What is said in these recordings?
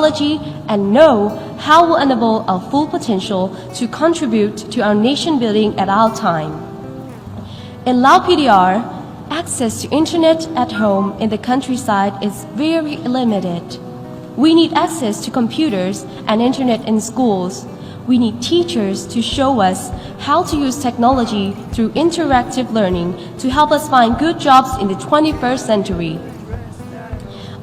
technology and know how we'll enable our full potential to contribute to our nation building at our time. In Lao PDR, access to internet at home in the countryside is very limited. We need access to computers and internet in schools. We need teachers to show us how to use technology through interactive learning to help us find good jobs in the 21st century.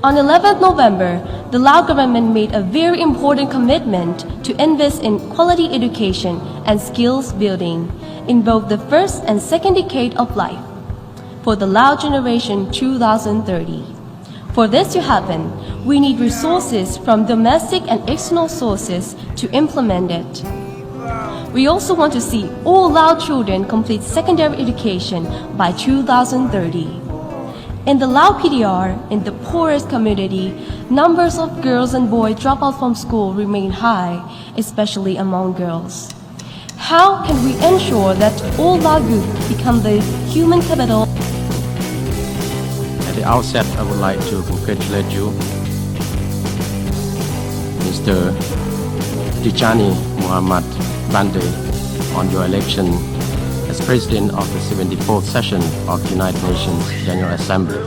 On 11th November, the Lao government made a very important commitment to invest in quality education and skills building in both the first and second decade of life for the Lao generation 2030. For this to happen, we need resources from domestic and external sources to implement it. We also want to see all Lao children complete secondary education by 2030. In the Lao PDR, in the poorest community, numbers of girls and boys drop out from school remain high, especially among girls. How can we ensure that all Lao youth become the human capital? At the outset, I would like to congratulate you, Mr. Tijani Muhammad Bande, on your election as President of the 74th session of the United Nations General Assembly.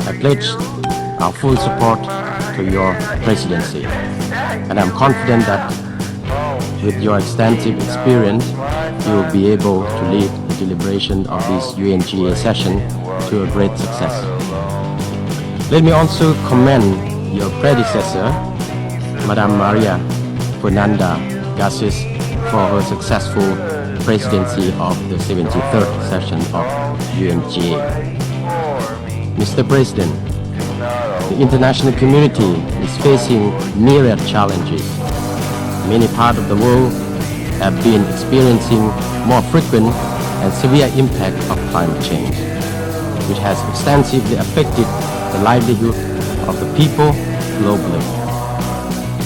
I pledge our full support to your presidency, and I'm confident that with your extensive experience, you will be able to lead the deliberation of this UNGA session to a great success. Let me also commend your predecessor, Madam Maria Fernanda Garces, for her successful presidency of the 73rd session of UNGA. Mr. President, the international community is facing myriad challenges. Many parts of the world have been experiencing more frequent and severe impact of climate change, which has extensively affected the livelihood of the people globally.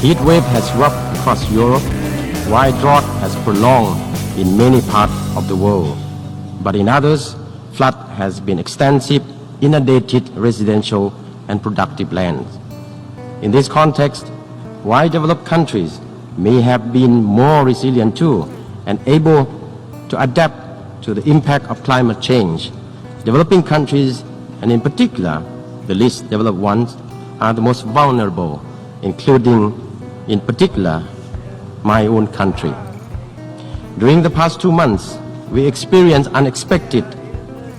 Heat wave has swept across Europe, while drought has prolonged in many parts of the world, but in others, flood has been extensive, inundated residential and productive lands. In this context, while developed countries may have been more resilient too and able to adapt to the impact of climate change, developing countries, and in particular, the least developed ones, are the most vulnerable, including, in particular, my own country. During the past 2 months, we experienced unexpected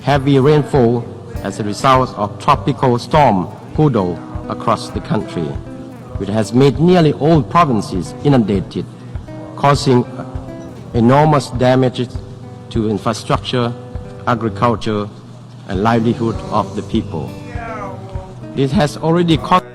heavy rainfall as a result of tropical storm Pudo across the country, which has made nearly all provinces inundated, causing enormous damage to infrastructure, agriculture, and livelihood of the people. This has already caused